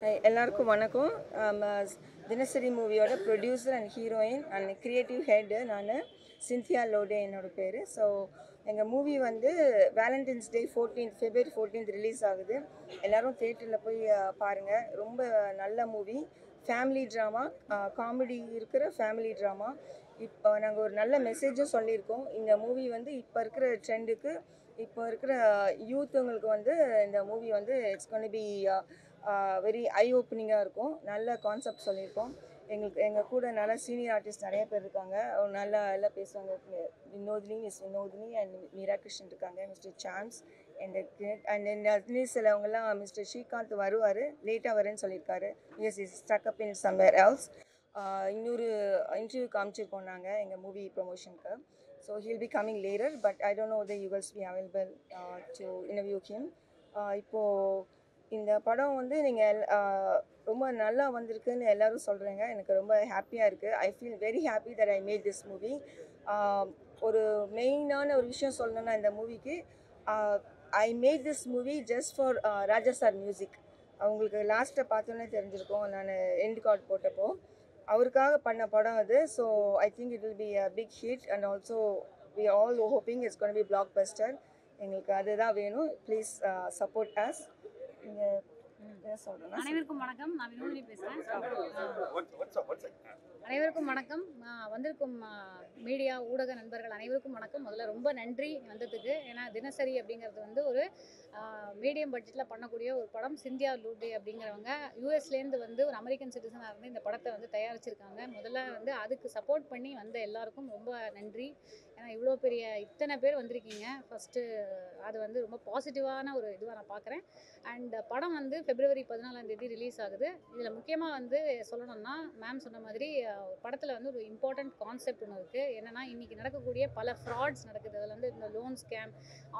எல்லாருக்கும் வணக்கம். தினசரி மூவியோட producer and heroine and creative head நான். சிந்தியா லோடே என்னோட பேர். ஸோ எங்கள் மூவி வந்து வேலண்டைன்ஸ் டே February 14th ரிலீஸ் ஆகுது. எல்லோரும் தேட்டரில் போய் பாருங்கள். ரொம்ப நல்ல மூவி, ஃபேமிலி ட்ராமா, காமெடி இருக்கிற ஃபேமிலி ட்ராமா. இப்போ நாங்கள் ஒரு நல்ல மெசேஜும் சொல்லியிருக்கோம். இந்த மூவி வந்து இப்போ இருக்கிற ட்ரெண்டுக்கு, இப்போ இருக்கிற யூத்துங்களுக்கு வந்து இந்த மூவி வந்து it's gonna be very eye ஓப்பனிங்காக இருக்கும். நல்ல கான்செப்ட் சொல்லியிருக்கோம். எங்கள் கூட நல்ல சீனியர் ஆர்டிஸ்ட் நிறைய பேர் இருக்காங்க. நல்லா எல்லாம் பேசுவாங்க. வினோதினி அண்ட் மீரா கிருஷ்ணன் இருக்காங்க, மிஸ்டர் சான்ஸ் அண்ட் சிலவங்கெல்லாம் மிஸ்டர் ஸ்ரீகாந்த் வருவார், லேட்டாக வரேன்னு சொல்லியிருக்காரு. Is stuck up in somewhere else. இன்னொரு இன்டர்வியூ காமிச்சிருக்கோம் நாங்கள் எங்கள் மூவி ப்ரொமோஷனுக்கு. So he'll be coming later, but I don't know the you will be available to interview him. இப்போது இந்த படம் வந்து நீங்கள் ரொம்ப நல்லா வந்திருக்குன்னு எல்லோரும் சொல்கிறீங்க. எனக்கு ரொம்ப ஹாப்பியாக இருக்குது. I feel very happy that I made this movie. ஒரு மெயினான ஒரு விஷயம் சொல்லணுன்னா இந்த மூவிக்கு, I made this movie just for Raja sir music. அவங்களுக்கு லாஸ்ட்டை பார்த்தோன்னே தெரிஞ்சிருக்கோம், நான் எண்ட் கார்டு போட்டப்போ அவருக்காக பண்ண படம் அது. So I think it will be a big hit and also we all hoping it's gonna be blockbuster. எங்களுக்கு அதுதான் வேணும். Please support us. அனைவருக்கும் வணக்கம். நான் வினோதினி பேசுகிறேன். அனைவருக்கும் வணக்கம். வந்திருக்கும் மீடியா ஊடக நண்பர்கள் அனைவருக்கும் வணக்கம். முதல்ல ரொம்ப நன்றி வந்ததுக்கு. ஏன்னா தினசரி அப்படிங்கிறது வந்து ஒரு மீடியம் பட்ஜெட்டில் பண்ணக்கூடிய ஒரு படம். சிந்தியா லூடே அப்படிங்கிறவங்க யூஎஸ்லேருந்து வந்து ஒரு அமெரிக்கன் சிட்டிசனாக இருந்து இந்த படத்தை வந்து தயாரிச்சிருக்காங்க. முதல்ல வந்து அதுக்கு சப்போர்ட் பண்ணி வந்த எல்லாருக்கும் ரொம்ப நன்றி. ஏன்னா இவ்வளோ பெரிய இத்தனை பேர் வந்திருக்கீங்க. ஃபஸ்ட்டு அது வந்து ரொம்ப பாசிட்டிவான ஒரு இதுவாக நான் பார்க்குறேன். அண்ட் படம் வந்து February 14 ரிலீஸ் ஆகுது. இதில் முக்கியமாக வந்து சொல்லணும்னா, மேம் சொன்ன மாதிரி படத்தில் வந்து ஒரு இம்பார்ட்டண்ட் கான்செப்ட் ஒன்று இருக்குது. என்னென்னா, இன்றைக்கி நடக்கக்கூடிய பல ஃப்ராட்ஸ் நடக்குது. அதில் வந்து இந்த loan scam,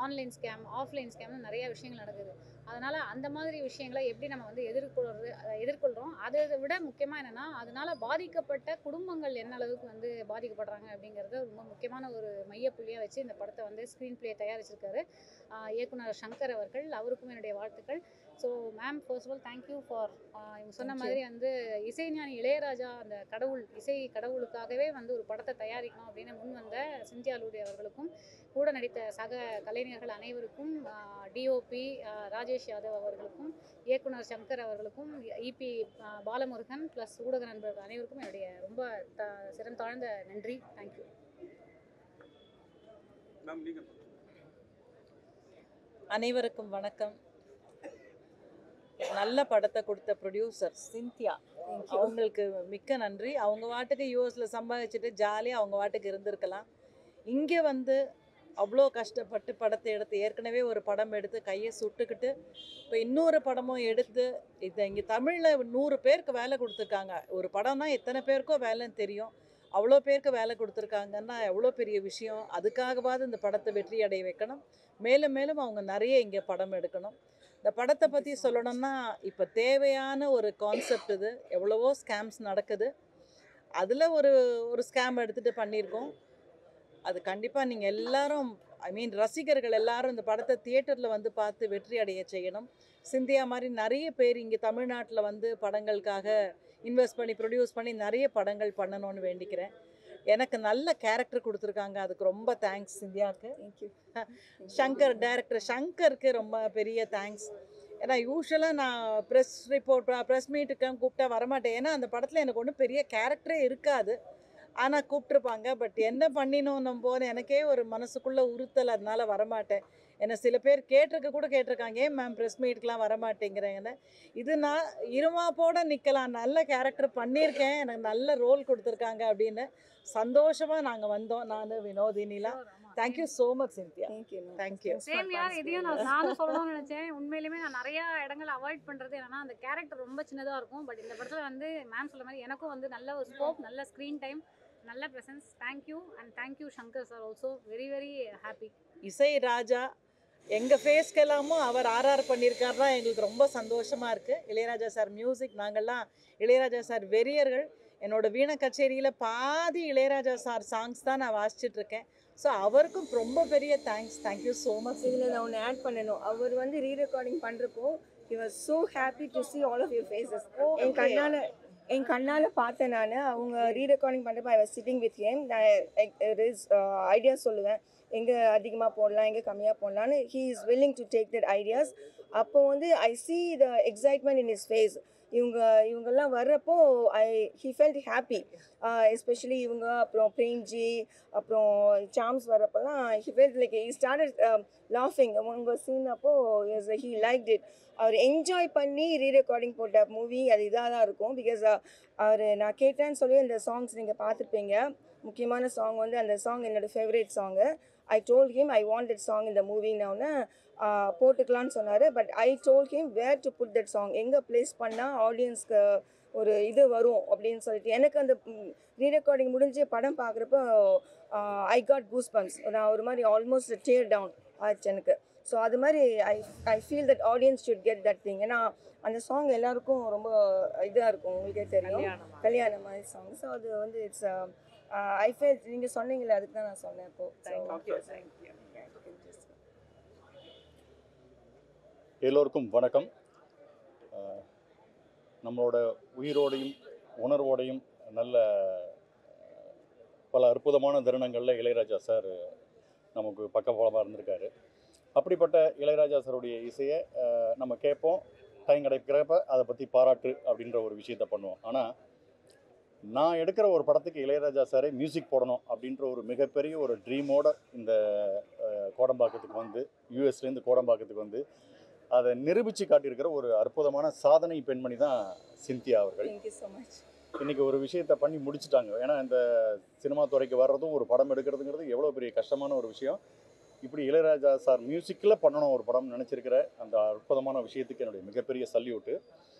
online scam, offline ஸ்கேம்னு நிறைய விஷயங்கள் நடக்குது. அதனால் அந்த மாதிரி விஷயங்களை எப்படி நம்ம வந்து எதிர்கொள்கிறோம், அதை விட முக்கியமாக என்னென்னா, அதனால் பாதிக்கப்பட்ட குடும்பங்கள் என்ன அளவுக்கு வந்து பாதிக்கப்படுறாங்க அப்படிங்கிறது ரொம்ப முக்கியமான ஒரு மையப்புள்ளியாக வச்சு இந்த படத்தை வந்து ஸ்க்ரீன் பிளே தயாரிச்சிருக்காரு இயக்குனர் சங்கர் அவர்கள். அவருக்கும் என்னுடைய வாழ்த்துக்கள். So ma'am, first of all thank you for இவங்க சொன்ன மாதிரி வந்து இசைஞானி இளையராஜா அந்த இசை கடவுளுக்காகவே வந்து ஒரு படத்தை தயாரிக்கணும் அப்படின்னு முன் வந்த சிந்தியா லூடே அவர்களுக்கும், கூட நடித்த சக கலைஞர்கள் அனைவருக்கும், டிஓபி ராஜேஷ் யாதவ் அவர்களுக்கும், இயக்குனர் சங்கர் அவர்களுக்கும், இபி பாலமுருகன் ப்ளஸ் ஊடக நண்பர்கள் அனைவருக்கும் என்னுடைய ரொம்ப சிரம் தாழ்ந்த நன்றி. தேங்க்யூ. அனைவருக்கும் வணக்கம். நல்ல படத்தை கொடுத்த ப்ரொடியூசர் சிந்தியா, அவங்களுக்கு மிக்க நன்றி. அவங்க வாட்டுக்கு யூஎஸில் சம்பாதிச்சுட்டு ஜாலியாக அவங்க வாட்டுக்கு இருந்திருக்கலாம். இங்கே வந்து அவ்வளோ கஷ்டப்பட்டு படத்தை எடுத்து, ஏற்கனவே ஒரு படம் எடுத்து கையை சுட்டுக்கிட்டு இப்போ இன்னொரு படமும் எடுத்து, இதை இங்கே தமிழில் 100 பேருக்கு வேலை கொடுத்துருக்காங்க. ஒரு படம்னா எத்தனை பேருக்கோ வேலைன்னு தெரியும். அவ்வளோ பேருக்கு வேலை கொடுத்துருக்காங்கன்னா எவ்வளோ பெரிய விஷயம். அதுக்காகவாவது இந்த படத்தை வெற்றி அடைய வைக்கணும். மேலும் மேலும் அவங்க நிறைய இங்கே படம் எடுக்கணும். இந்த படத்தை பற்றி சொல்லணும்னா, இப்போ தேவையான ஒரு கான்செப்ட் இது. எவ்வளவோ ஸ்கேம்ஸ் நடக்குது. அதில் ஒரு ஸ்கேம் எடுத்துகிட்டு பண்ணியிருக்கோம். அது கண்டிப்பாக நீங்கள் எல்லாரும், ரசிகர்கள் எல்லாரும் இந்த படத்தை தியேட்டரில் வந்து பார்த்து வெற்றி அடைய செய்யணும். சிந்தியா மாதிரி நிறைய பேர் இங்கே தமிழ்நாட்டில் வந்து படங்களுக்காக இன்வெஸ்ட் பண்ணி ப்ரொடியூஸ் பண்ணி நிறைய படங்கள் பண்ணணும்னு வேண்டிக்கிறேன். எனக்கு நல்ல கேரக்டர் கொடுத்துருக்காங்க, அதுக்கு ரொம்ப தேங்க்ஸ் சிந்தியாவுக்கு. தேங்க்யூ. டைரக்டர் சங்கருக்கு ரொம்ப பெரிய தேங்க்ஸ். ஏன்னா யூஸ்வலாக நான் ப்ரெஸ் மீட்டுக்கு கூப்பிட்டா வரமாட்டேன். ஏன்னா அந்த படத்தில் எனக்கு ஒன்றும் பெரிய கேரக்டரே இருக்காது. ஆனால் கூப்பிட்ருப்பாங்க. பட் என்ன பண்ணினோம் போது எனக்கே ஒரு மனசுக்குள்ளே உறுத்தல், அதனால வரமாட்டேன். என்னை சில பேர் கேட்டிருக்காங்க, ஏன் மேம் ப்ரெஸ் மீட்டுக்கெலாம் வரமாட்டேங்கிறேங்கன்னு. இது நான் இருமாப்போடு நிற்கலாம், நல்ல கேரக்டர் பண்ணியிருக்கேன், எனக்கு நல்ல ரோல் கொடுத்துருக்காங்க அப்படின்னு சந்தோஷமாக நாங்கள் வந்தோம். நான் வினோதினிலாம். Thank you so much Cynthia. Thank you. Same யார், இதையும் நான் சொல்லணும்னு நினச்சேன். உண்மையிலுமே நான் நிறையா இடங்களை அவாய்ட் பண்ணுறது என்னன்னா, அந்த கேரக்டர் ரொம்ப சின்னதாக இருக்கும். பட் இந்த படத்தில் வந்து மேம் சொல்ல மாதிரி எனக்கும் வந்து நல்ல ஒரு ஸ்கோப், நல்ல ஸ்க்ரீன் டைம், நல்ல presence. Thank you and thank you Shankar sir also. Very very happy. இசை ராஜா எங்கள் ஃபேஸ்க்கெல்லாமும் அவர் ஆர்ஆர் பண்ணியிருக்காருன்னா எங்களுக்கு ரொம்ப சந்தோஷமாக இருக்குது. இளையராஜா சார் மியூசிக், நாங்கள்லாம் இளையராஜா சார் வெறியர்கள். என்னோடய வீணை கச்சேரியில் பாதி இளையராஜா சார் சாங்ஸ் தான் நான் வாசிச்சிட்ருக்கேன். ஸோ அவருக்கும் ரொம்ப பெரிய தேங்க்ஸ். Thank you so much. இதில் நான் ஒன்று ஆட் பண்ணணும். அவர் வந்து ரீ ரெக்கார்டிங் பண்ணுறப்போ he was so happy to see all of your faces. Okay. என் கண்ணால் பார்த்தேன் நான். அவங்க ரீரெக்கார்டிங் பண்ணுறப்ப I was sitting with him. நான் ஐடியா சொல்லுவேன், எங்கே அதிகமாக போடலாம், எங்கே கம்மியாக போடலான்னு. He is willing to take that ideas. அப்போ வந்து ஐ see the excitement in his face. இவங்கெல்லாம் வர்றப்போ he felt happy. எஸ்பெஷலி இவங்க, அப்புறம் பிரேம்ஜி, அப்புறம் சாம்ஸ் வர்றப்பெல்லாம் he felt like he started laughing. உங்கள் சீன் அப்போ he liked it. அவர் என்ஜாய் பண்ணி ரீரெக்கார்டிங் போட்ட மூவி அது இதாக தான் இருக்கும். பிகாஸ் அவர் நான் கேட்டேன்னு சொல்லி அந்த சாங்ஸ் நீங்கள் பார்த்துருப்பீங்க. முக்கியமான சாங் வந்து அந்த சாங் என்னோடய favourite song. I told him I want that song இந்த மூவின்னு போட்டுக்கலான்னு சொன்னார். But I told him where to put that song, எங்கே ப்ளேஸ் பண்ணால் ஆடியன்ஸ்க்கு ஒரு இது வரும் அப்படின்னு சொல்லிட்டு. எனக்கு அந்த ரீரெக்கார்டிங் முடிஞ்சு படம் பார்க்குறப்போ ஐ காட் கூஸ் பம்ப்ஸ். நான் ஒரு மாதிரி ஆல்மோஸ்ட் டேர் டவுன் ஆச்சு எனக்கு. ஸோ அது மாதிரி I feel that audience should get that thing. ஏன்னா அந்த சாங் எல்லாருக்கும் ரொம்ப இதாக இருக்கும், உங்களுக்கே தெரியும், கல்யாணம் மாதிரி சாங். ஸோ அது வந்து இட்ஸ் ஐ ஃபீல் நீங்கள் சொன்னீங்களே, அதுக்கு தான் நான் சொன்னேன் இப்போது. எல்லோருக்கும் வணக்கம். நம்மளோட உயிரோடையும் உணர்வோடையும் நல்ல பல அற்புதமான தருணங்களில் இளையராஜா சார் நமக்கு பக்கபலமாக இருந்திருக்காரு. அப்படிப்பட்ட இளையராஜா சாருடைய இசையை நம்ம கேட்போம், டைம் கிடைக்கிறப்ப அதை பற்றி பாராட்டு அப்படின்ற ஒரு விஷயத்தை பண்ணுவோம். ஆனால் நான் எடுக்கிற ஒரு படத்துக்கு இளையராஜா சாரே மியூசிக் போடணும் அப்படின்ற ஒரு மிகப்பெரிய ஒரு ட்ரீமோட இந்த கோடம்பாக்கத்துக்கு வந்து, யூஎஸ்லேருந்து கோடம்பாக்கத்துக்கு வந்து அதை நிரூபித்து காட்டியிருக்கிற ஒரு அற்புதமான சாதனை பெண்மணி தான் சிந்தியா அவர்கள். Thank you so much. இன்றைக்கி ஒரு விஷயத்தை பண்ணி முடிச்சுட்டாங்க. ஏன்னா இந்த சினிமா துறைக்கு வர்றதும் ஒரு படம் எடுக்கிறதுங்கிறது எவ்வளோ பெரிய கஷ்டமான ஒரு விஷயம். இப்படி இளையராஜா சார் மியூசிக்கில் பண்ணணும் ஒரு படம் நினச்சிருக்கிற அந்த அற்புதமான விஷயத்துக்கு என்னுடைய மிகப்பெரிய சல்யூட்டு.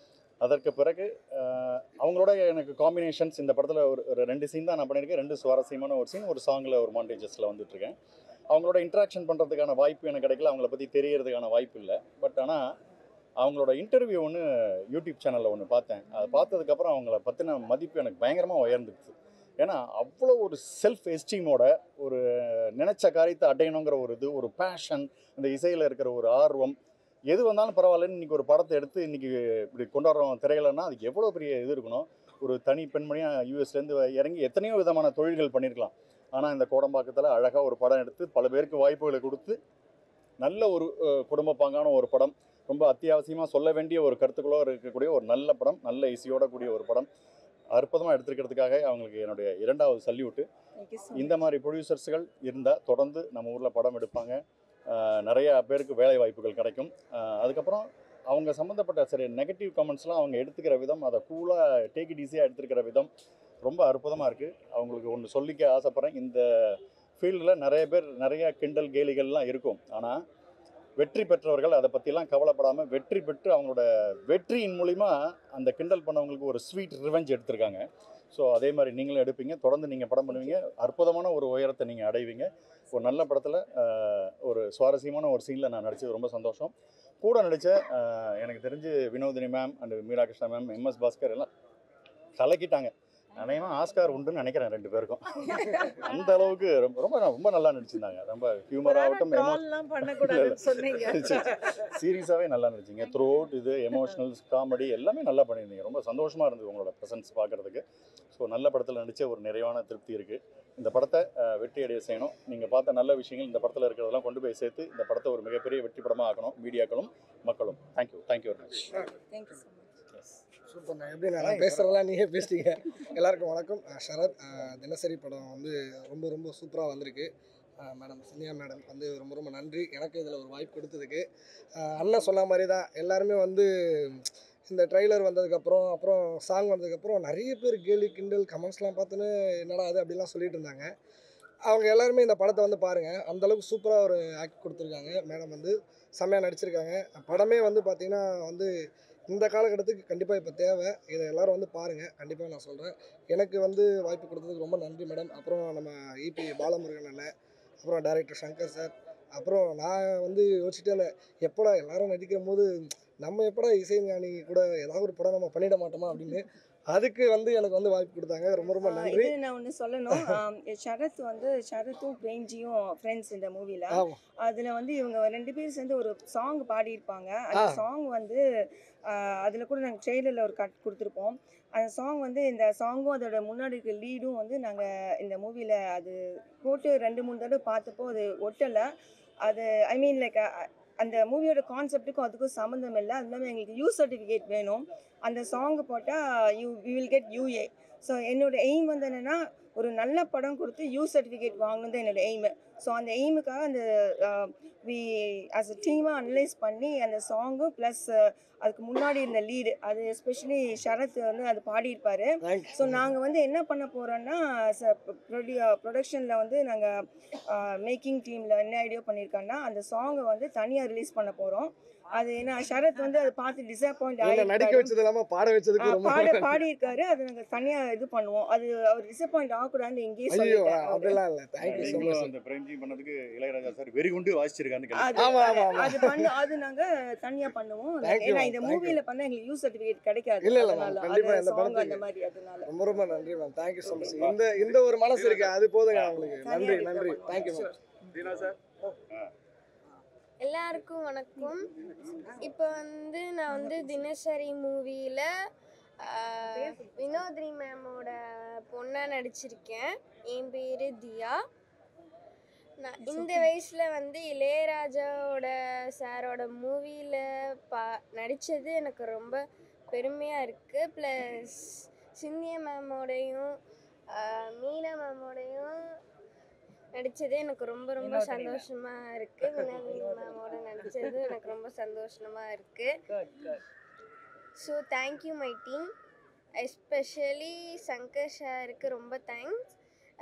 அதற்கு பிறகு அவங்களோட எனக்கு காம்பினேஷன்ஸ் இந்த படத்தில் ஒரு 2 சீன் தான் நான் பண்ணியிருக்கேன். 2 சுவாரஸ்யமான ஒரு சீன், ஒரு சாங்கில் ஒரு மாண்டேஜஸில் வந்துட்டுருக்கேன். அவங்களோட இன்ட்ராக்ஷன் பண்ணுறதுக்கான வாய்ப்பு எனக்கு கிடைக்கல, அவங்கள பற்றி தெரியறதுக்கான வாய்ப்பு இல்லை. பட் ஆனால் அவங்களோட இன்டர்வியூ ஒன்று யூடியூப் சேனலில் ஒன்று பார்த்தேன். அதை பார்த்ததுக்கப்புறம் அவங்கள பற்றின மதிப்பு எனக்கு பயங்கரமாக உயர்ந்துச்சு. ஏன்னா அவ்வளோ ஒரு செல்ஃப் எஸ்டீமோட ஒரு நினச்ச காரியத்தை அடையணுங்கிற ஒரு இது, ஒரு பேஷன், இந்த இசையில் இருக்கிற ஒரு ஆர்வம், எது வந்தாலும் பரவாயில்லன்னு இன்றைக்கி ஒரு படத்தை எடுத்து இன்றைக்கி இப்படி கொண்டாடுறோம் திரையிலன்னா அதுக்கு எவ்வளோ பெரிய இது இருக்கணும். ஒரு தனி பெண்மணியாக யூஎஸ்லேருந்து இறங்கி எத்தனையோ விதமான தொழில்கள் பண்ணியிருக்கலாம். ஆனால் இந்த கோடம்பாக்கத்தில் அழகாக ஒரு படம் எடுத்து பல பேருக்கு வாய்ப்புகளை கொடுத்து நல்ல ஒரு குடும்பப்பாங்கான ஒரு படம், ரொம்ப அத்தியாவசியமாக சொல்ல வேண்டிய ஒரு கருத்துக்களோ இருக்கக்கூடிய ஒரு நல்ல படம், நல்ல இசையோட கூடிய ஒரு படம் அற்புதமாக எடுத்துருக்கிறதுக்காக அவங்களுக்கு என்னுடைய 2வது சல்யூட்டு. இந்த மாதிரி ப்ரொடியூசர்ஸ்கள் இருந்தால் தொடர்ந்து நம்ம ஊரில் படம் எடுப்பாங்க, நிறையா பேருக்கு வேலை வாய்ப்புகள் கிடைக்கும். அதுக்கப்புறம் அவங்க சம்மந்தப்பட்ட சரி நெகட்டிவ் கமெண்ட்ஸ்லாம் அவங்க எடுத்துக்கிற விதம், அதை கூலாக டேக் இட் ஈஸியாக எடுத்துருக்கிற விதம் ரொம்ப அற்புதமாக இருக்குது. அவங்களுக்கு ஒன்று சொல்லிக்க ஆசைப்பட்றேன், இந்த ஃபீல்டில் நிறைய பேர் நிறையா கிண்டல் கேலிகள்லாம் இருக்கும். ஆனால் வெற்றி பெற்றவர்கள் அதை பற்றிலாம் கவலைப்படாமல் வெற்றி பெற்று அவங்களோட வெற்றியின் மூலிமா அந்த கிண்டல் பண்ணவங்களுக்கு ஒரு ஸ்வீட் ரிவெஞ்ச் எடுத்திருக்காங்க. ஸோ அதே மாதிரி நீங்களும் எடுப்பீங்க, தொடர்ந்து நீங்கள் படம் பண்ணுவீங்க, அற்புதமான ஒரு உயரத்தை நீங்கள் அடைவீங்க. ஒரு நல்ல படத்தில் ஒரு சுவாரஸ்யமான ஒரு சீனில் நான் நடித்தது ரொம்ப சந்தோஷம். கூட நடித்த எனக்கு தெரிஞ்சு Vinodhini ma'am and Meera Krishna ma'am, MS Bhaskar எல்லாம் கலக்கிட்டாங்க. அநேகமாக ஆஸ்கார் உண்டுன்னு நினைக்கிறேன் 2 பேருக்கும். அந்த அளவுக்கு ரொம்ப ரொம்ப ரொம்ப நல்லா நடிச்சிருந்தாங்க. ரொம்ப ஹியூமர் ஆகட்டும், சீரியஸாகவே நல்லா நடிச்சிங்க. த்ரூ அவுட் இது எமோஷனல்ஸ், காமெடி எல்லாமே நல்லா பண்ணியிருந்தீங்க. ரொம்ப சந்தோஷமாக இருந்தது உங்களோட ப்ரெசன்ஸ் பார்க்குறதுக்கு. ஸோ நல்ல படத்தில் நடித்த ஒரு நிறைவான திருப்தி இருக்குது. இந்த படத்தை வெற்றி அடைய செய்யணும். நீங்கள் பார்த்த நல்ல விஷயங்கள் இந்த படத்தில் இருக்கிறதெல்லாம் கொண்டு போய் சேர்த்து இந்த படத்தை ஒரு மிகப்பெரிய வெற்றி படமாக ஆக்கணும் மீடியாக்களும் மக்களும். Thank you very much. Thank you so much. சூப்பர்ண்ணா. எப்படி நான் பேசுகிறதெல்லாம் நீங்கள் பேசிட்டீங்க. எல்லாருக்கும் வணக்கம். சரத், தினசரி படம் வந்து ரொம்ப ரொம்ப சூப்பராக வந்திருக்கு. மேடம் சிந்தியா மேடம் வந்து ரொம்ப ரொம்ப நன்றி எனக்கு இதில் ஒரு வாய்ப்பு கொடுத்ததுக்கு. அண்ணன் சொன்ன மாதிரி தான் எல்லாருமே வந்து இந்த ட்ரெய்லர் வந்ததுக்கப்புறம் அப்புறம் சாங் வந்ததுக்கப்புறம் நிறைய பேர் கேலி கிண்டல் கமெண்ட்ஸ்லாம் பார்த்துன்னு என்னடா அது அப்படிலாம் சொல்லிட்டு இருந்தாங்க. அவங்க எல்லாருமே இந்த படத்தை வந்து பாருங்கள், அந்தளவுக்கு சூப்பராக ஒரு ஆக்ட் கொடுத்துருக்காங்க. மேடம் வந்து செம்மையாக நடிச்சிருக்காங்க. படமே வந்து பார்த்திங்கன்னா வந்து இந்த காலகட்டத்துக்கு கண்டிப்பாக இப்போ தேவை. இதை எல்லோரும் வந்து பாருங்கள், கண்டிப்பாக நான் சொல்கிறேன். எனக்கு வந்து வாய்ப்பு கொடுத்ததுக்கு ரொம்ப நன்றி மேடம். அப்புறம் நம்ம இபி பாலமுருகன் அண்ணன், அப்புறம் டைரக்டர் சங்கர் சார். அப்புறம் நான் வந்து யோசிச்சுட்டே இருந்தேன், எப்போடா எல்லோரும் நடிக்கும் போது நம்ம எப்படா இசைஞானி கூட ஏதாவது ஒரு படம் நம்ம பண்ணிட மாட்டோமா அப்படின்னு அதுக்கு வந்து எனக்கு வந்து வாய்ப்பு கொடுத்தாங்க. ரொம்ப ரொம்ப நன்றி. இது நான் ஒன்று சொல்லணும். ஷரத்தும் பிரேம்ஜியும் ஃப்ரெண்ட்ஸ் இந்த மூவியில். ஆமாம். அதில் வந்து இவங்க 2 பேரும் சேர்ந்து ஒரு சாங் பாடியிருப்பாங்க. அந்த சாங் வந்து அதில் கூட நாங்கள் ட்ரெய்லரில் ஒரு கட் கொடுத்துருப்போம். அந்த சாங் வந்து இந்த சாங்கும் அதோட முன்னாடி இருக்க லீடும் வந்து நாங்கள் இந்த மூவியில் அது போட்டு 2-3 தடவை பார்த்தப்போ அது ஒட்டலை. அது ஐ மீன் லைக் அந்த மூவியோட கான்செப்ட்டுக்கும் அதுக்கும் சம்மந்தம் இல்லை. அது இல்லாமல் எங்களுக்கு யூ சர்டிஃபிகேட் வேணும். அந்த சாங்கு போட்டால் you will get UA. So என்னோடய எய்ம் வந்து என்னென்னா ஒரு நல்ல படம் கொடுத்து யூ சர்டிஃபிகேட் வாங்கணும் தான் என்னோடய எய்மு. ஸோ அந்த எய்முக்காக அந்த வி ஆஸ் அ டீமாக அனலைஸ் பண்ணி அந்த சாங்கு ப்ளஸ் அதுக்கு முன்னாடி இருந்த லீடு அது எஸ்பெஷலி ஷரத் வந்து அது பாடியிருப்பார். ஸோ நாங்கள் வந்து என்ன பண்ண போகிறோன்னா ப்ரொடக்ஷனில் வந்து நாங்கள் மேக்கிங் டீமில் என்ன ஐடியா பண்ணியிருக்கோன்னா அந்த சாங்கை வந்து தனியாக ரிலீஸ் பண்ண போகிறோம். அது ஏன்னா ஷரத் வந்து அதை பார்த்து டிசப்பாயிண்ட் நடிக்க வச்சது இல்லாமல் பாட வச்சதுக்கு ரொம்ப பாடியிருக்காரு. அது நாங்கள் தனியாக இது பண்ணுவோம். அது அவர் டிசப்பாயிண்ட் ஆகக்கூடாதுன்னு எங்கேயே ஐயோ சொல்லிட்டேன். அப்படிலாம் இல்லை. Thank you so much. அந்த பிரேம்ஜி பண்ணதுக்கு இளையராஜா சார் வெரி குண்டு வாசிச்சிருக்கான்னு அது நாங்கள் தனியாக பண்ணுவோம். Thank you, ஏன்னா இந்த thank you. மூவியில் பண்ணால் எங்களுக்கு யூ சர்டிஃபிகேட் கிடைக்காது. இல்ல, இல்ல, அதனால கண்டிப்பா அது இந்த song படத்துக்கு. அந்த மாதிரி அதனால ரொம்ப ரொம்ப நன்றி மேம். Thank you so much. இந்த ஒரு மனசு இருக்கு அது போதுங்க அவங்களுக்கு. நன்றி நன்றி. Thank you ma'am. தீனா சார் எல்லாருக்கும் வணக்கம். இப்போ வந்து நான் வந்து தினசரி மூவியில் வினோதினி மேமோட பொண்ணாக நடிச்சிருக்கேன். என் பேர் தியா. நான் இந்த வயசில் வந்து இளையராஜாவோட சாரோட மூவியில் நடித்தது எனக்கு ரொம்ப பெருமையாக இருக்குது. ப்ளஸ் சிந்தியா மேமோடையும் மீனா மேமோடையும் நடித்தது எனக்கு ரொம்ப ரொம்ப சந்தோஷமாக இருக்குது. வினோதினி மேமோட நடித்தது எனக்கு ரொம்ப சந்தோஷமாக இருக்குது. So thank you my team, especially Shankar சாருக்கு ரொம்ப தேங்க்ஸ்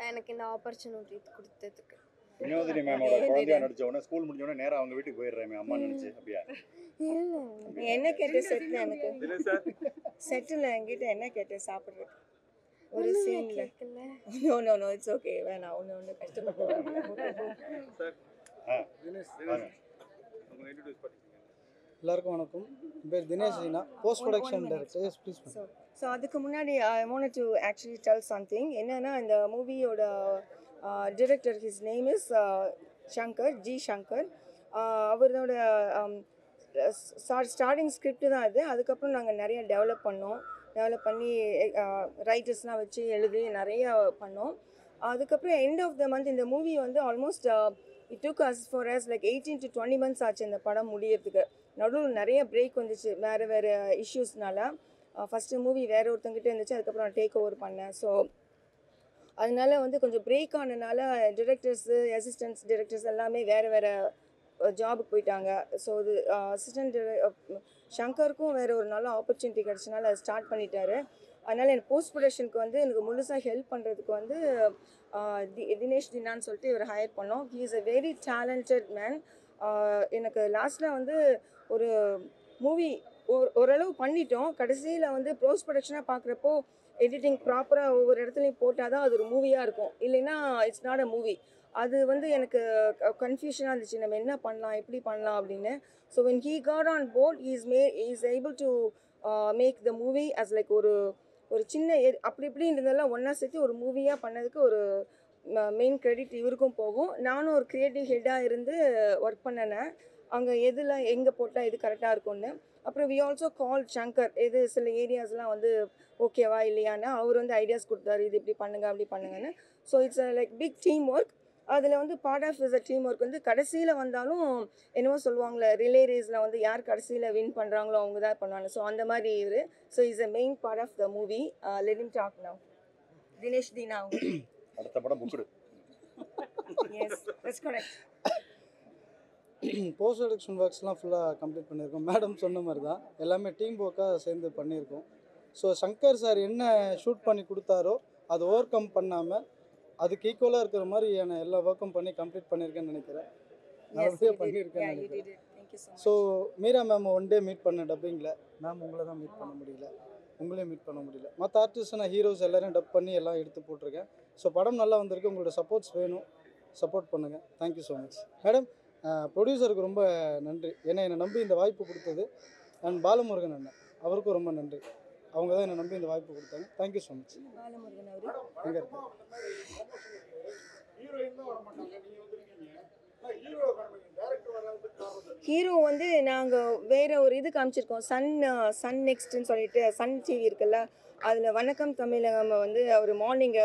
எனக்கு இந்த ஆப்பர்ச்சுனிட்டி கொடுத்ததுக்கு. வினோதினி மேமோட குழந்தையா நடிச்ச உடனே ஸ்கூல் முடிஞ்ச உடனே நேரா அவங்க வீட்டுக்கு போயிடுறேன் அம்மா நினைச்சு அப்படியா? நீ என்ன கேட்ட செட்டில் எனக்கு செட்டில் என்கிட்ட என்ன கேட்ட சாப்பிட்றது ஒரு சீன்ல? நோ இட்ஸ் ஓகே, வேணாம். ஒன்று எல்லாருக்கும் வணக்கம். என் பேர் Dinesh Jeena, post production director. Yes please. So அதுக்கு முன்னாடி I want to actually tell something. என்னன்னா இந்த மூவியோட director his name is Shankar. அவரோட ஸ்டார்டிங் ஸ்கிரிப்ட் தான் அது. அதுக்கப்புறம் நாங்கள் நிறைய டெவலப் பண்ணி ரைட்டர்ஸ்லாம் வச்சு எழுதி நிறைய பண்ணோம். அதுக்கப்புறம் எண்ட் ஆஃப் த மந்த் இந்த மூவி வந்து almost it took as for us like 18 to 20 months ஆச்சு இந்த படம் முடியறதுக்கு. நடுவில் நிறைய பிரேக் வந்துச்சு வேறு இஷ்யூஸ்னால. ஃபஸ்ட்டு மூவி வேறு ஒருத்தங்கிட்ட இருந்துச்சு, அதுக்கப்புறம் நான் டேக் ஓவர் பண்ணேன். ஸோ அதனால வந்து கொஞ்சம் பிரேக் ஆனதுனால டிரெக்டர்ஸு அசிஸ்டன்ட்ஸ் டிரெக்டர்ஸ் எல்லாமே வேறு ஜாபுக்கு போயிட்டாங்க. ஸோ இது அசிஸ்டன்ட் ஷங்கருக்கும் வேறு ஒரு நல்ல ஆப்பர்ச்சுனிட்டி கிடச்சனால அதை ஸ்டார்ட் பண்ணிட்டாரு. அதனால் எனக்கு போஸ்ட் ப்ரொடக்ஷனுக்கு வந்து எனக்கு முழுசாக ஹெல்ப் பண்ணுறதுக்கு வந்து தினேஷ் தினான்னு சொல்லிட்டு இவர் ஹையர் பண்ணோம். He is a very talented man. எனக்கு லாஸ்ட்டில் வந்து ஒரு மூவி ஓரளவு பண்ணிட்டோம். கடைசியில் வந்து போஸ்ட் ப்ரொடக்ஷனாக பார்க்குறப்போ எடிட்டிங் ப்ராப்பராக ஒவ்வொரு இடத்துலையும் போட்டால் தான் அது ஒரு மூவியாக இருக்கும், இல்லைன்னா இட்ஸ் நாட் அ மூவி. அது வந்து எனக்கு கன்ஃபியூஷனாக இருந்துச்சு, நம்ம என்ன பண்ணலாம் எப்படி பண்ணலாம் அப்படின்னு. So when he got on board he is able to make the movie as like ஒரு சின்ன அப்படி இருந்ததெல்லாம் ஒன்றா சேர்த்து ஒரு மூவியாக பண்ணதுக்கு ஒரு மெயின் கிரெடிட் இவருக்கும் போகும். நானும் ஒரு க்ரியேட்டிவ் ஹெட்டாக இருந்து ஒர்க் பண்ணினேன். அங்கே எதில் எங்கே போட்டால் இது கரெக்டாக இருக்கும்னு. அப்புறம் வி ஆல்சோ கால் ஷங்கர், எது சில ஏரியாஸ்லாம் வந்து ஓகேவா இல்லையான்னு அவர் வந்து ஐடியாஸ் கொடுத்தாரு, இது இப்படி பண்ணுங்க அப்படி பண்ணுங்கன்னு. So it's like big team work. அதில் வந்து part of is a team work வந்து கடைசியில் வந்தாலும் என்னவோ சொல்லுவாங்களே ரிலே ரேஸில் வந்து யார் கடைசியில் வின் பண்ணுறாங்களோ அவங்க தான் பண்ணுவாங்க. ஸோ அந்த மாதிரி இவர். So is a main part of the movie. Let him talk now. Dinesh Dheena அடுத்த படம் புக்குடு. Yes that's correct. Post production ஒர்க்ஸ்லாம் ஃபுல்லாக கம்ப்ளீட் பண்ணியிருக்கோம். மேடம் சொன்ன மாதிரி தான் எல்லாமே டீம் ஒர்க்காக சேர்ந்து பண்ணியிருக்கோம். ஸோ சங்கர் சார் என்ன ஷூட் பண்ணி கொடுத்தாரோ அதை ஓவர் கம் பண்ணாமல் அதுக்கு ஈக்குவலாக இருக்கிற மாதிரியான எல்லா ஒர்க்கும் பண்ணி கம்ப்ளீட் பண்ணியிருக்கேன்னு நினைக்கிறேன். நல்லபடியாக பண்ணியிருக்கேன்னு நினைக்கிறேன். So Meera ma'am one day meet பண்ண டப்பிங்கில் மேம் உங்களை தான் மீட் பண்ண முடியல, உங்களையும் மீட் பண்ண முடியல. மற்ற ஆர்டிஸ்ட் நான் ஹீரோஸ் எல்லாரையும் டப் பண்ணி எல்லாம் எடுத்து போட்டிருக்கேன். ஸோ படம் நல்லா வந்திருக்கு. உங்களோட சப்போர்ட்ஸ் வேணும், சப்போர்ட் பண்ணுங்கள். Thank you so much madam. ப்ரொடியூசருக்கு ரொம்ப நன்றி, ஏன்னா என்னை நம்பி இந்த வாய்ப்பு கொடுத்தது. அண்ட் பாலமுருகன் அண்ணன் அவருக்கும் ரொம்ப நன்றி. அவங்க தான் என்னை நம்பி இந்த வாய்ப்பு கொடுத்தாங்க. Thank you so much. பாலமுருகன் அவரு எங்கே இருக்கு ஹீரோ வந்து நாங்கள் வேற ஒரு இது காமிச்சிருக்கோம், சன் நெக்ஸ்ட்னு சொல்லிட்டு சன் டிவி இருக்குல்ல, அதில் வணக்கம் தமிழகம் வந்து ஒரு morning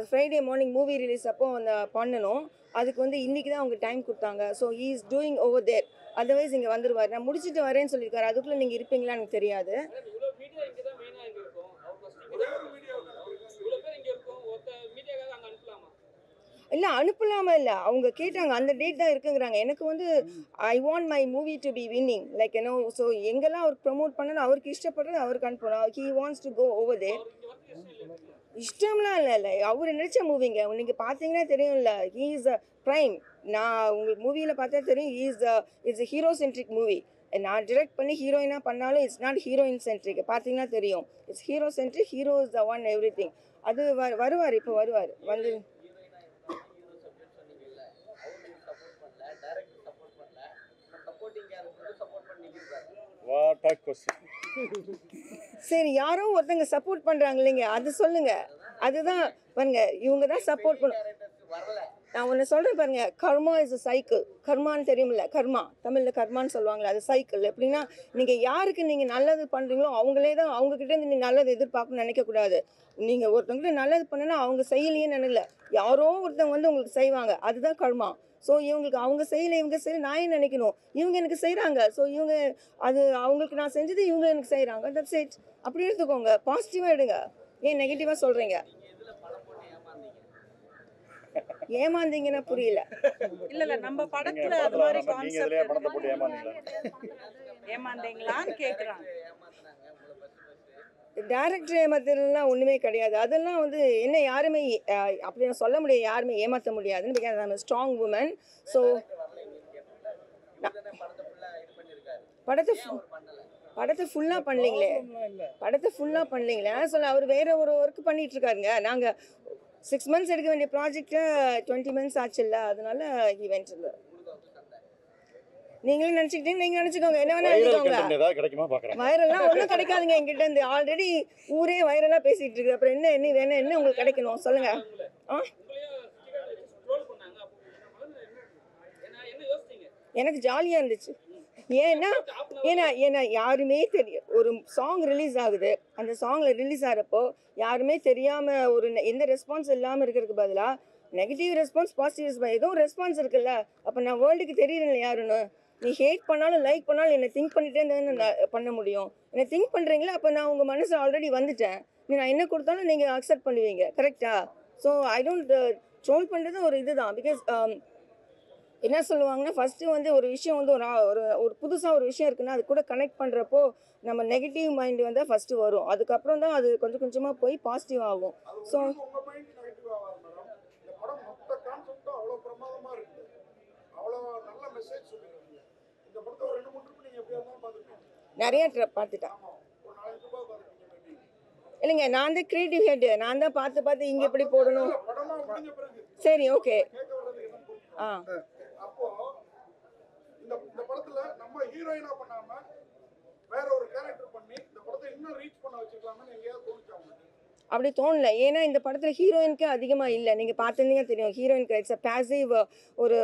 Friday morning movie release அப்போ அந்த பண்ணணும். அதுக்கு வந்து இன்றைக்கி தான் அவங்க டைம் கொடுத்தாங்க. So he is doing over there, otherwise இங்கே வந்துடுவார். நான் முடிச்சுட்டு வரேன்னு சொல்லியிருக்காரு. அதுக்குள்ளே நீங்கள் இருப்பீங்களான்னு எனக்கு தெரியாது. இல்லை அனுப்பலாமல் இல்லை, அவங்க கேட்டாங்க அந்த டேட் தான் இருக்குங்கிறாங்க. எனக்கு வந்து I want my movie to be winning like you know. So எங்கெல்லாம் அவருக்கு ப்ரமோட் பண்ணணும், அவருக்கு இஷ்டப்படுறது அவருக்கு அனுப்பணும். He wants to go over there. இஷ்டம்லாம் இல்லை, அவர் நடித்த மூவிங்க நீங்கள் பார்த்தீங்கன்னா தெரியும்ல. He is a prime. நான் உங்களுக்கு மூவியில் பார்த்தா தெரியும், இட்ஸ் ஹீரோ சென்ட்ரிக் மூவி. நான் டிரெக்ட் பண்ணி ஹீரோயினாக பண்ணாலும் இட்ஸ் நாட் ஹீரோயின் சென்ட்ரிக். பார்த்தீங்கன்னா தெரியும், it's hero centric. Hero is the one everything. அது வருவார், இப்போ வருவார் வந்து. சரி, யாரோ ஒருத்தங்க சப்போர்ட் பண்ணுறாங்க இல்லைங்க, அது சொல்லுங்க. அதுதான் பாருங்க, இவங்க தான் சப்போர்ட் பண்ண. நான் ஒன்று சொல்கிறேன் பாருங்க, கர்மா இஸ் அ சைக்கிள். கர்மான்னு தெரியுமில்ல, கர்மா தமிழில் கர்மான்னு சொல்லுவாங்களே, அது சைக்கிள். எப்படின்னா நீங்கள் யாருக்கு நீங்கள் நல்லது பண்ணுறீங்களோ அவங்களே தான் அவங்கக்கிட்டேருந்து நீங்கள் நல்லது எதிர்பார்க்கணும்னு நினைக்கக்கூடாது. நீங்கள் ஒருத்தவங்ககிட்ட நல்லது பண்ணுன்னா அவங்க செய்யலையே நினைக்கல, யாரோ ஒருத்தவங்க வந்து உங்களுக்கு செய்வாங்க, அதுதான் கர்மா. ஸோ இவங்களுக்கு அவங்க செய்யலை, இவங்க செய்யலை, நான் ஏன் நினைக்கணும், இவங்க எனக்கு செய்கிறாங்க. ஸோ இவங்க அது அவங்களுக்கு நான் செஞ்சது இவங்க எனக்கு செய்கிறாங்க, தட்ஸ் இட். அப்படி எடுத்துக்கோங்க, பாசிட்டிவாக எடுங்க. ஏன் நெகட்டிவாக சொல்கிறீங்க? ஏமாந்தீங்கன்னா புரியல. இல்ல நம்ம படத்துல அது மாதிரி கான்செப்ட் ஏமாந்தீங்களான்னு கேக்குறாங்க. டேரக்டர் ஏமாத்துறதுலாம் ஒன்றுமே கிடையாது. அதெல்லாம் வந்து என்ன யாருமே அப்படி நான் சொல்ல முடியாது, யாருமே ஏமாற்ற முடியாதுன்னு. Because I am strong woman. So படத்தை ஃபுல்லாக பண்ணலீங்களே, சொல்ல அவர் வேற ஒரு ஒர்க் பண்ணிட்டு இருக்காருங்க. நாங்கள் 6 months எடுக்க வேண்டிய ப்ராஜெக்டை 20 months ஆச்சுல்ல, அதனால ஈவெண்ட் இல்லை. நீங்களும் நினச்சிக்கிட்டீங்க, நீங்கள் நினச்சிக்கோங்க, என்ன வேணா நினைச்சுக்கோங்க. வைரல்லாம் ஒன்றும் கிடைக்காதுங்க எங்கிட்ட இருந்து. ஆல்ரெடி ஊரே வைரலாக பேசிகிட்டு இருக்கு. அப்புறம் என்ன வேணும், என்ன உங்களுக்கு கிடைக்கணும் சொல்லுங்கள். எனக்கு ஜாலியாக இருந்துச்சு. ஏன்னா யாருமே தெரியும், ஒரு சாங் ரிலீஸ் ஆகுது, அந்த சாங்கில் ரிலீஸ் ஆகிறப்போ யாருமே தெரியாமல் ஒரு எந்த ரெஸ்பான்ஸ் இல்லாமல் இருக்கிறதுக்கு பதிலாக நெகட்டிவ் ரெஸ்பான்ஸ், பாசிட்டிவ் ரெஸ்பான்ஸ், ஏதோ ஒரு இருக்குல்ல. அப்போ நான் வேர்ல்டுக்கு தெரியல யாருன்னு. நீ ஹேட் பண்ணாலும் லைக் பண்ணாலும் என்னை திங்க் பண்ணிட்டே இருந்தால் பண்ண முடியும். என்னை திங்க் பண்ணுறீங்களா, அப்போ நான் உங்கள் மனசில் ஆல்ரெடி வந்துட்டேன். நான் என்ன கொடுத்தாலும் நீங்கள் அக்செப்ட் பண்ணுவீங்க, கரெக்டா? ஸோ ஐ டோன்ட் ட்ரோல் பண்ணுறது ஒரு இதுதான். பிகாஸ் என்ன சொல்லுவாங்கன்னா, ஃபஸ்ட்டு வந்து ஒரு விஷயம் வந்து ஒரு புதுசாக ஒரு விஷயம் இருக்குன்னா அது கூட கனெக்ட் பண்ணுறப்போ நம்ம நெகட்டிவ் மைண்டு வந்து ஃபஸ்ட்டு வரும். அதுக்கப்புறம் தான் அது கொஞ்சம் கொஞ்சமாக போய் பாசிட்டிவ் ஆகும். ஸோ நிறைய பார்த்துட்டேன். இல்லைங்க, நான் தான் க்ரியேட்டிவ் ஹெட், நான் தான் பார்த்து இங்கே எப்படி போடணும். சரி, ஓகே. இந்த படத்துல நம்ம ஹீரோயினா பண்ணாம வேற ஒரு கேரக்டர் பண்ணி இந்த படத்தை இன்னும் ரீச் பண்ண வச்சுக்கலாம்னு எங்கேயாவது தோணுச்சாங்க? அப்படி தோணல. ஏன்னா இந்த படத்தில் ஹீரோயினுக்கு அதிகமாக இல்லை. நீங்கள் பார்த்துருந்தீங்க தெரியும், ஹீரோயினுக்கு இட்ஸ் அ பேசிவ் ஒரு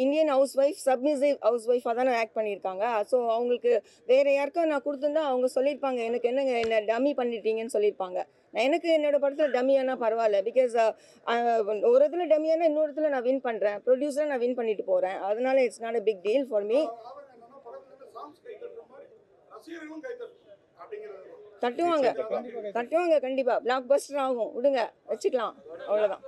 Indian house wife, submissive house ஒய்ஃபாக தானே ஆக்ட் பண்ணியிருக்காங்க. ஸோ அவங்களுக்கு வேறு யாருக்கும் நான் கொடுத்துருந்தா அவங்க சொல்லியிருப்பாங்க, எனக்கு என்னங்க என்ன டம்மி பண்ணிட்டீங்கன்னு சொல்லியிருப்பாங்க. எனக்கு என்னோடய படத்தில் டம்மியானா பரவாயில்ல. பிகாஸ் ஒரு இதில் டம்மியானா இன்னொரு இடத்துல நான் வின் பண்ணுறேன், ப்ரொடியூசராக நான் வின் பண்ணிட்டு போகிறேன். அதனால it's not a big deal for me. தட்டுவாங்க கண்டிப்பாக. பிளாக் பஸ்டர் ஆகும், விடுங்க, வச்சுக்கலாம், அவ்வளோதான்.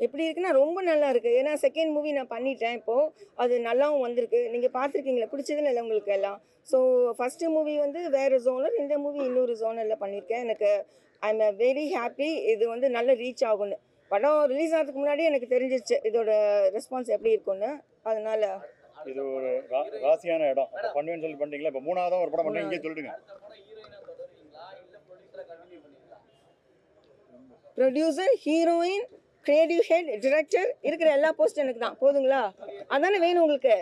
எப்படி இருக்குன்னா ரொம்ப நல்லா இருக்குது. ஏன்னா செகண்ட் மூவி நான் பண்ணிட்டேன் இப்போது, அது நல்லாவும் வந்திருக்கு. நீங்கள் பார்த்துருக்கீங்களா, பிடிச்சதில்ல இல்லை உங்களுக்கு எல்லாம். ஸோ ஃபஸ்ட்டு மூவி வந்து வேறு ஜோனர், இந்த மூவி இன்னொரு ஜோனரில் பண்ணியிருக்கேன். எனக்கு ஐ எம் வெரி ஹாப்பி. இது வந்து நல்ல ரீச் ஆகும்னு. படம் ரிலீஸ் ஆகிறதுக்கு முன்னாடியே எனக்கு தெரிஞ்சிச்சு இதோட ரெஸ்பான்ஸ் எப்படி இருக்கும்னு. அதனால இது ஒரு ராசியான இடம். பண்ணுவேன்னு சொல்லி பண்ணிட்டீங்களா, இப்போ மூணாவதாக ஒரு படம் பண்ணுவீங்க, சொல்லிடுங்க. Producer, heroine, creative head, director, இருக்கிற எல்லா போஸ்ட் எனக்கு தான். போதுங்களா? அதானே வேணும் உங்களுக்கு.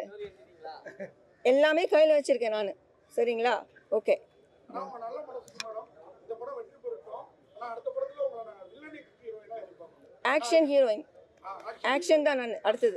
எல்லாமே கையில் வச்சுருக்கேன் நான். சரிங்களா? ஓகே. ஆனால் அவங்க நல்ல மனசு மேடம். இந்த படம் வெற்றி பெறட்டும். ஆனால் அடுத்த படத்தில் உங்களை நாங்கள் வில்லனிக் ஹீரோயினாக எதிர்பார்க்கணும். Action heroine. ஆக்ஷன் தான் நான் அடுத்தது.